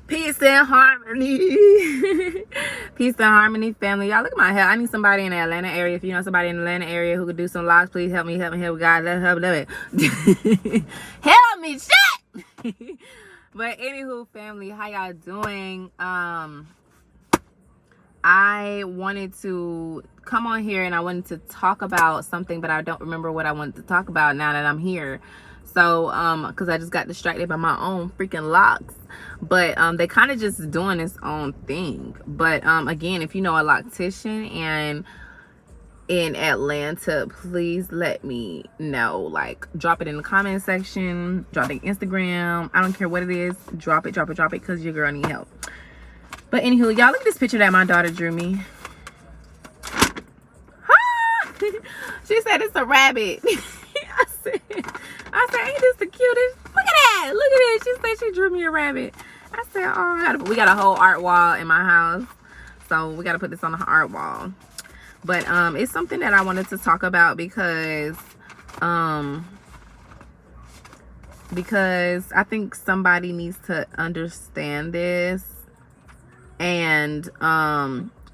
Peace and harmony. Peace and harmony, family. Y'all, look at my hair. I need somebody in the Atlanta area. If you know somebody in the Atlanta area who could do some locks, please help me with God. Help it. Help me, shit. But anywho, family, how y'all doing? I wanted to come on here and I wanted to talk about something, but I don't remember what I wanted to talk about now that I'm here. So, because I just got distracted by my own freaking locks. But they kind of just doing its own thing. But again, if you know a loctician and in Atlanta, please let me know. Like, drop it in the comment section, drop it Instagram. I don't care what it is. Drop it, because your girl need help. But anywho, y'all, look at this picture that my daughter drew me. She said it's a rabbit. I said, ain't this the cutest? Look at that. Look at it. She said she drew me a rabbit. I said, oh, we got a whole art wall in my house. So we got to put this on the art wall. But it's something that I wanted to talk about because I think somebody needs to understand this. And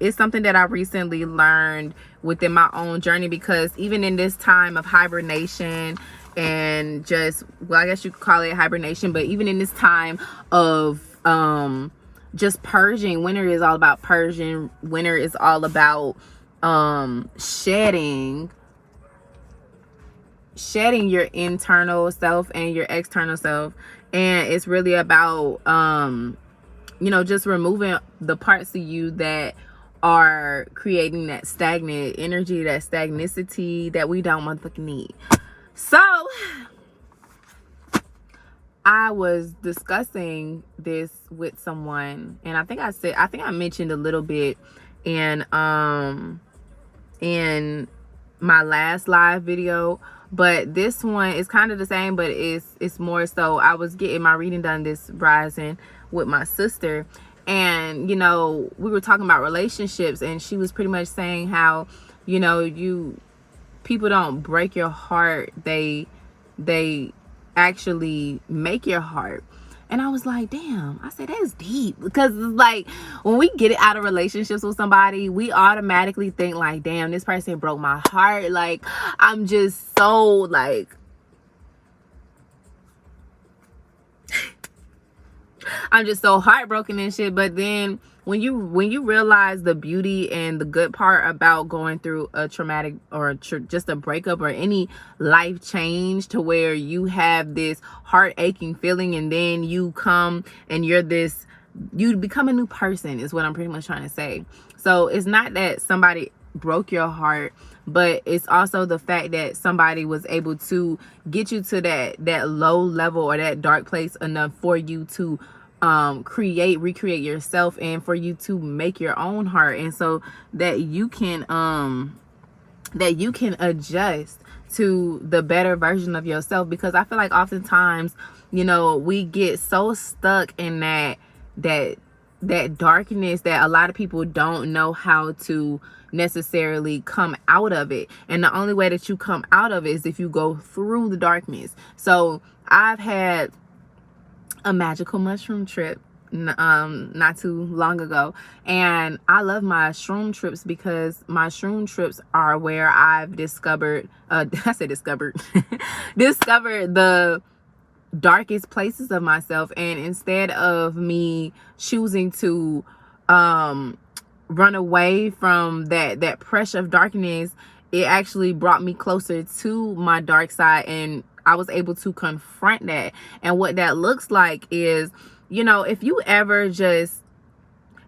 it's something that I recently learned within my own journey, because even in this time of hibernation and just, well, I guess you could call it hibernation, but even in this time of just purging, winter is all about purging. Winter is all about shedding your internal self and your external self. And it's really about just removing the parts of you that are creating that stagnant energy, that stagnicity that we don't motherfucking need. So I was discussing this with someone, and I think I mentioned a little bit in my last live video, but this one is kind of the same, but it's more so. I was getting my reading done this rising with my sister, and we were talking about relationships, and she was pretty much saying how people don't break your heart, they actually make your heart. And I was like, damn, I said, that's deep. Because like, when we get out of relationships with somebody, we automatically think like, damn, this person broke my heart. Like, I'm just so like, I'm just so heartbroken and shit. But then when you realize the beauty and the good part about going through a traumatic or just a breakup or any life change, to where you have this heart aching feeling, and then you come and you become a new person, is what I'm pretty much trying to say. So it's not that somebody broke your heart, but it's also the fact that somebody was able to get you to that low level or that dark place enough for you to recreate yourself, and for you to make your own heart, and so that you can adjust to the better version of yourself. Because I feel like oftentimes we get so stuck in that darkness that a lot of people don't know how to necessarily come out of it. And the only way that you come out of it is if you go through the darkness. So I've had a magical mushroom trip not too long ago, and I love my shroom trips because my shroom trips are where I've discovered discovered the darkest places of myself. And instead of me choosing to run away from that pressure of darkness, it actually brought me closer to my dark side, and I was able to confront that. And what that looks like is, if you ever just,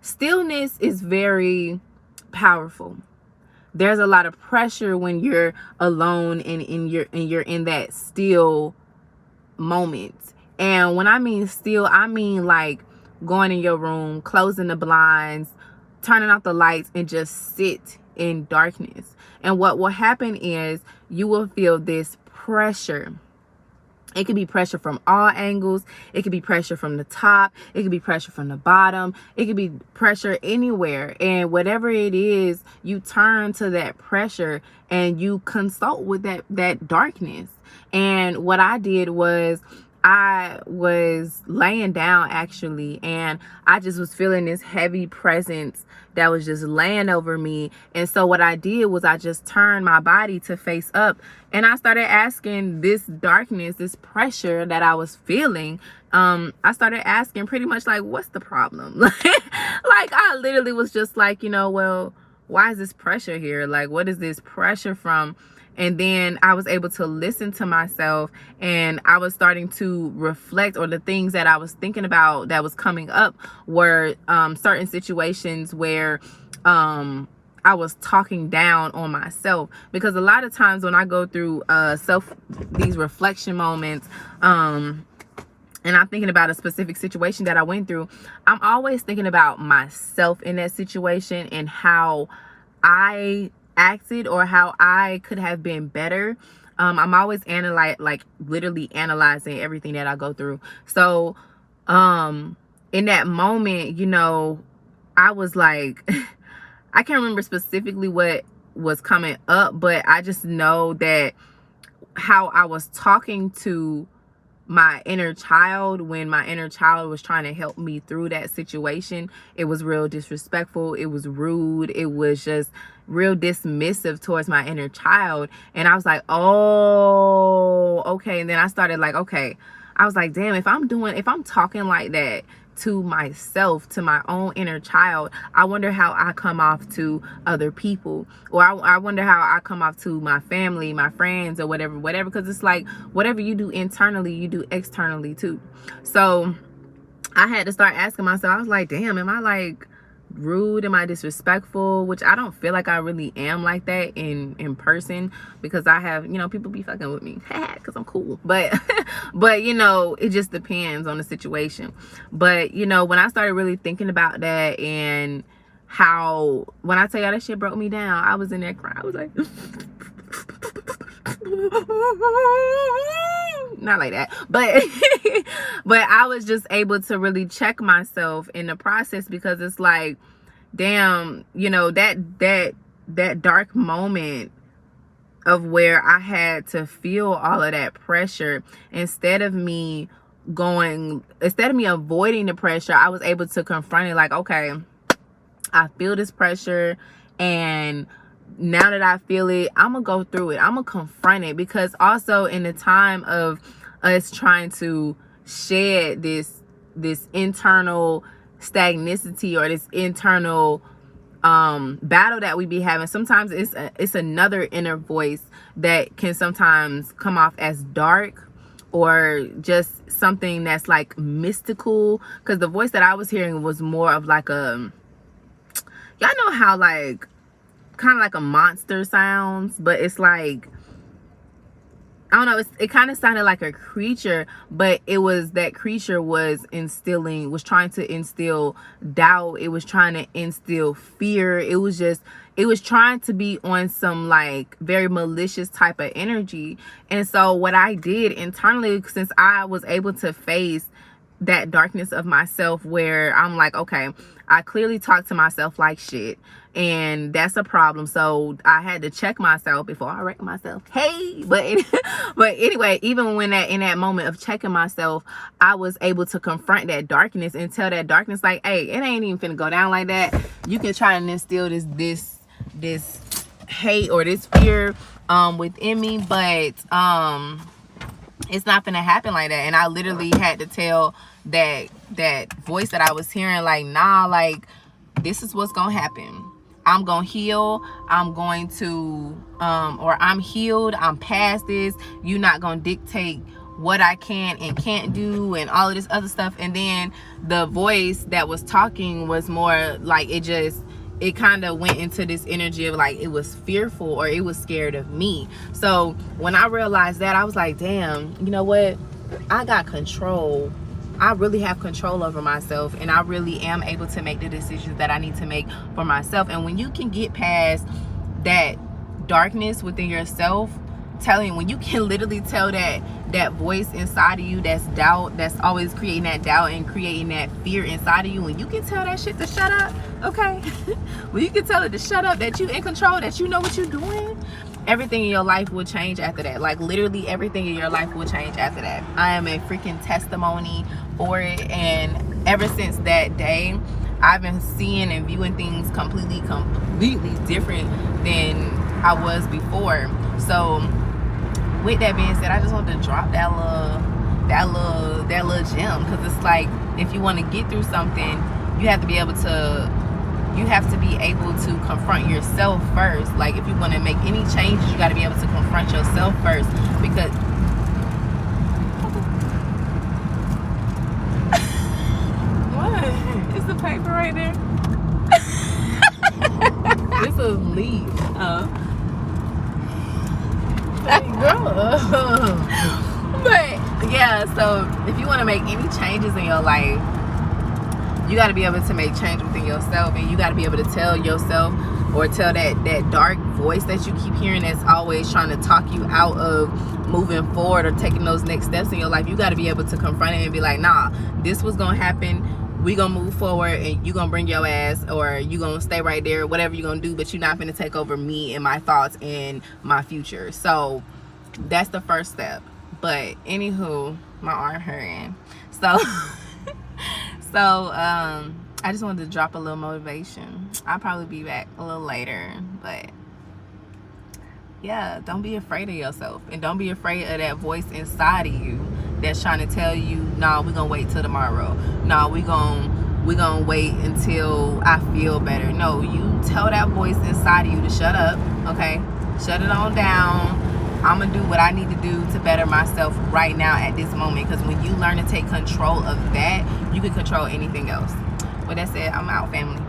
stillness is very powerful. There's a lot of pressure when you're alone and you're in that still moment. And when I mean still, I mean like going in your room, closing the blinds, turning off the lights, and just sit in darkness. And what will happen is you will feel this pressure. It could be pressure from all angles. It could be pressure from the top. It could be pressure from the bottom. It could be pressure anywhere. And whatever it is, you turn to that pressure and you consult with that darkness. And what I did was I was laying down actually, and I just was feeling this heavy presence that was just laying over me. And so what I did was I just turned my body to face up, and I started asking this darkness, this pressure that I was feeling. I started asking pretty much like, what's the problem? Like I literally was just like, well, why is this pressure here? Like, what is this pressure from? And then I was able to listen to myself, and I was starting to reflect, or the things that I was thinking about that was coming up were certain situations where I was talking down on myself. Because a lot of times when I go through these reflection moments, and I'm thinking about a specific situation that I went through, I'm always thinking about myself in that situation and how I acted or how I could have been better. I'm always literally analyzing everything that I go through. So in that moment, I was like, I can't remember specifically what was coming up, but I just know that how I was talking to my inner child when my inner child was trying to help me through that situation, it was real disrespectful. It was rude. It was just real dismissive towards my inner child. And I was like, oh, okay. And then I started like, okay, I was like, damn, if I'm talking like that to myself, to my own inner child, I wonder how I come off to other people, or I wonder how I come off to my family, my friends, or whatever, because it's like whatever you do internally, you do externally too. So I had to start asking myself, I was like, damn, am I like rude? Am I disrespectful? Which I don't feel like I really am like that in person, because I have, people be fucking with me because I'm cool, but it just depends on the situation. But when I started really thinking about that, and how, when I tell y'all that shit broke me down, I was in there crying. I was like not like that, but but I was just able to really check myself in the process, because it's like, damn, that dark moment of where I had to feel all of that pressure, instead of me avoiding the pressure, I was able to confront it. Like, okay, I feel this pressure, and now that I feel it, I'm gonna go through it. I'm gonna confront it. Because also in the time of us trying to shed this internal stagnicity, or this internal battle that we be having, sometimes it's another inner voice that can sometimes come off as dark, or just something that's like mystical. Because the voice that I was hearing was more of like y'all know how like kind of like a monster sounds, but it's like, I don't know, it kind of sounded like a creature, but that creature was trying to instill doubt. It was trying to instill fear. It was trying to be on some like very malicious type of energy. And so what I did internally, since I was able to face that darkness of myself, where I'm like, okay, I clearly talk to myself like shit, and that's a problem. So I had to check myself before I wreck myself. Hey, but anyway, even when in that moment of checking myself, I was able to confront that darkness and tell that darkness like, hey, it ain't even finna go down like that. You can try and instill this hate or this fear within me, but it's not gonna happen like that. And I literally had to tell that voice that I was hearing, like, nah, like, this is what's gonna happen. I'm gonna heal. I'm going to or I'm healed. I'm past this. You're not gonna dictate what I can and can't do and all of this other stuff. And then the voice that was talking was more like, it kind of went into this energy of like, it was fearful, or it was scared of me. So when I realized that, I was like, damn, you know what? I got control. I really have control over myself, and I really am able to make the decisions that I need to make for myself. And when you can get past that darkness within yourself, when you can literally tell that voice inside of you, that's doubt, that's always creating that doubt and creating that fear inside of you, when you can tell that shit to shut up, okay? When you can tell it to shut up, that you in control, that you know what you're doing, everything in your life will change after that. Like literally everything in your life will change after that. I am a freaking testimony for it, and ever since that day I've been seeing and viewing things completely different than I was before. So with that being said, I just want to drop that little gem, because it's like, if you want to get through something, you have to be able to confront yourself first. Like if you want to make any changes, you got to be able to confront yourself first, because what is the paper right there? This is leaf. But yeah, so if you want to make any changes in your life, you got to be able to make change within yourself, and you got to be able to tell yourself, or tell that dark voice that you keep hearing that's always trying to talk you out of moving forward or taking those next steps in your life. You got to be able to confront it and be like, nah, this was gonna happen, we gonna move forward, and you gonna bring your ass, or you gonna stay right there, whatever you gonna do, but you're not gonna take over me and my thoughts and my future. So that's the first step. But anywho, my arm hurting, so I just wanted to drop a little motivation. I'll probably be back a little later, but yeah, don't be afraid of yourself, and don't be afraid of that voice inside of you that's trying to tell you, nah, we're gonna wait till tomorrow. Nah, we're gonna wait until I feel better. No, you tell that voice inside of you to shut up, okay? Shut it on down. I'm gonna do what I need to do to better myself right now at this moment, because when you learn to take control of that, you can control anything else. With that said, I'm out, family.